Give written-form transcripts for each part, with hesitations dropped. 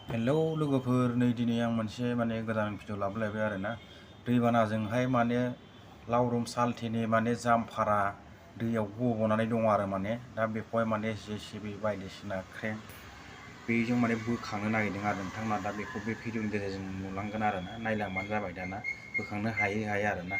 Hello लोगोफोर नै दिनै आं मोनसे गोदान भिडिअ लाबोलायबाय आरोना दैबानाजोंहाय लावरुम सालथेनि जामफारा दैयाव गबनानै दङ आरो दा बेखौहाय जेसिबि बायदिसिना क्रेन बेजों बोखांनो नागिरदों आरो नोंथांमोना दा बेखौ बे भिडिअनि गेजेरजों नुलांगोन आरोना नायलांबानो जाबाय दाना बोखांनो हायो आरोना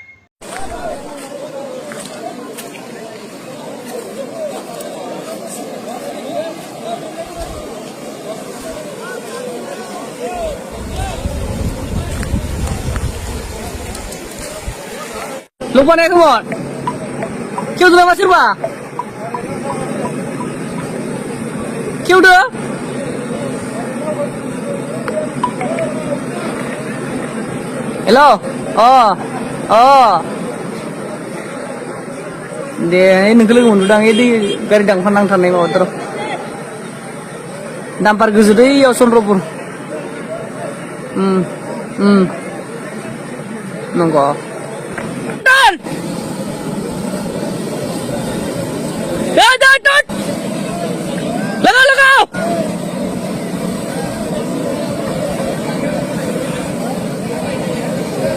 Lupa naik kemot. Kau tu masih apa? Kau tu? Hello. Oh. Dia ini nengkeling undang ini garis dang pandang tanah mau terus. Dampar gede ya sonropur. Nunggu. Dot. Lagaw.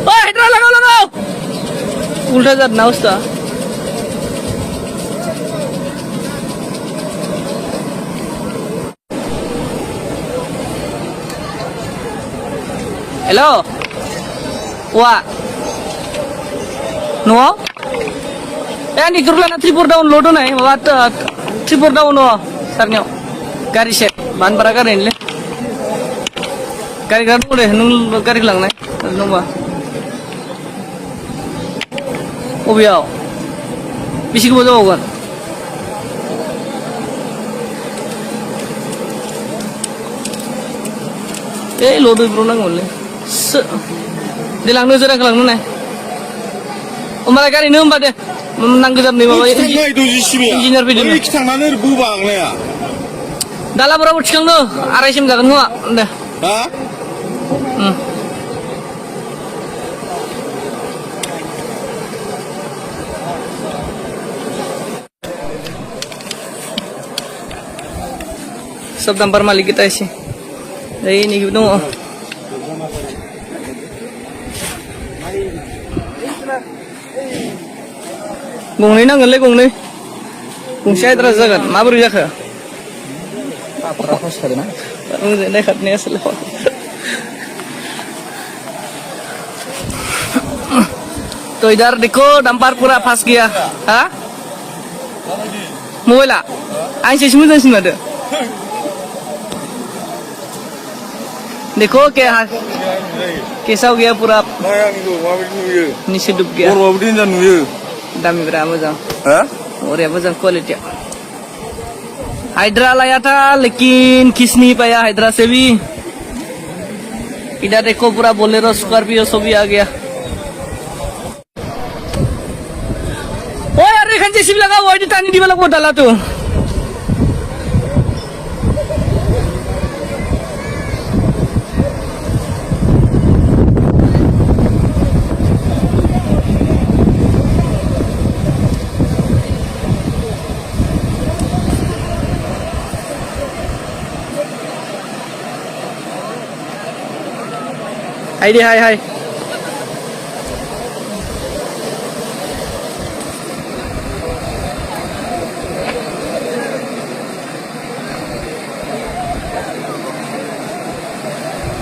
Oh, Hydra lagaw. Ulta jat na usta. Hello. Wa. No? Ini turun tripur down load na wat tripur down sarnyo gari set ban para garin le gari garu le nung gari lang na nung ba obiao bisi ko daw gan load bro lang le dilang no jara lang na umara gari num ba de Nanggejar nih bapak engineer video. Ini kita mana bubang ya? Dalam berapa cikang tuh? Arasim gak kenal, dah. Hah? Sab dampar malik kita sih. Ini gitu. Gongni na ngale gongni gongsi terus jagat mabur jaka Terus kali na नहीं खतने असल तो इधर देखो dumper पूरा फंस गया हाँ मोबाइल आई से इसमें जैसे मत देखो क्या कैसा हो गया पूरा नीचे डूब गया दामी berapa मोजां और ये मोजां क्वालिटी हाइड्रा लाया था लेकिन खींच नहीं पाया हाइड्रा से भी इधर देखो पूरा बोलेरो स्कॉर्पियो सब भी आ गया ओ यार ये खंजे सिम लगा वो टानी दी वाला को डाला तो Hai.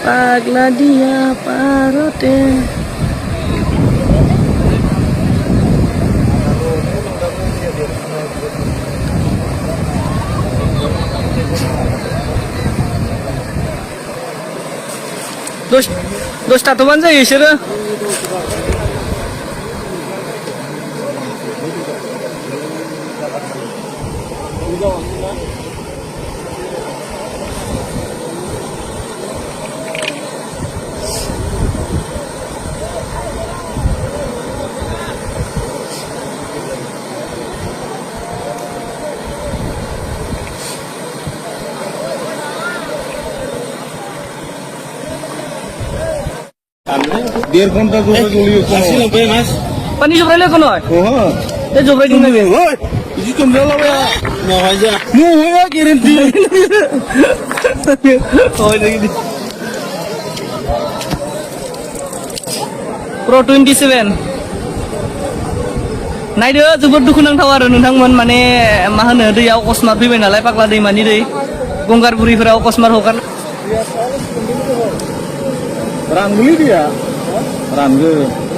Pagla dia parote. Dos tatuan saya sih Biar kontak gue dulu kasih lebih mas. Pani jubrai le kono? Oh. Dia jubrai di mana? Woi, ini kembali ya. Mau aja. Mau ya kirim di. Oh ini. Pro 27 नायदो जोबोद दुखुनांथाव आरो नोंथांमोन माने मा होनो दैया अकस्मात फैबाय नालाय पाग्ला दैमानि दै गंगारबुरिफोरा अकस्मात हगार Rangguli dia. Ranggul.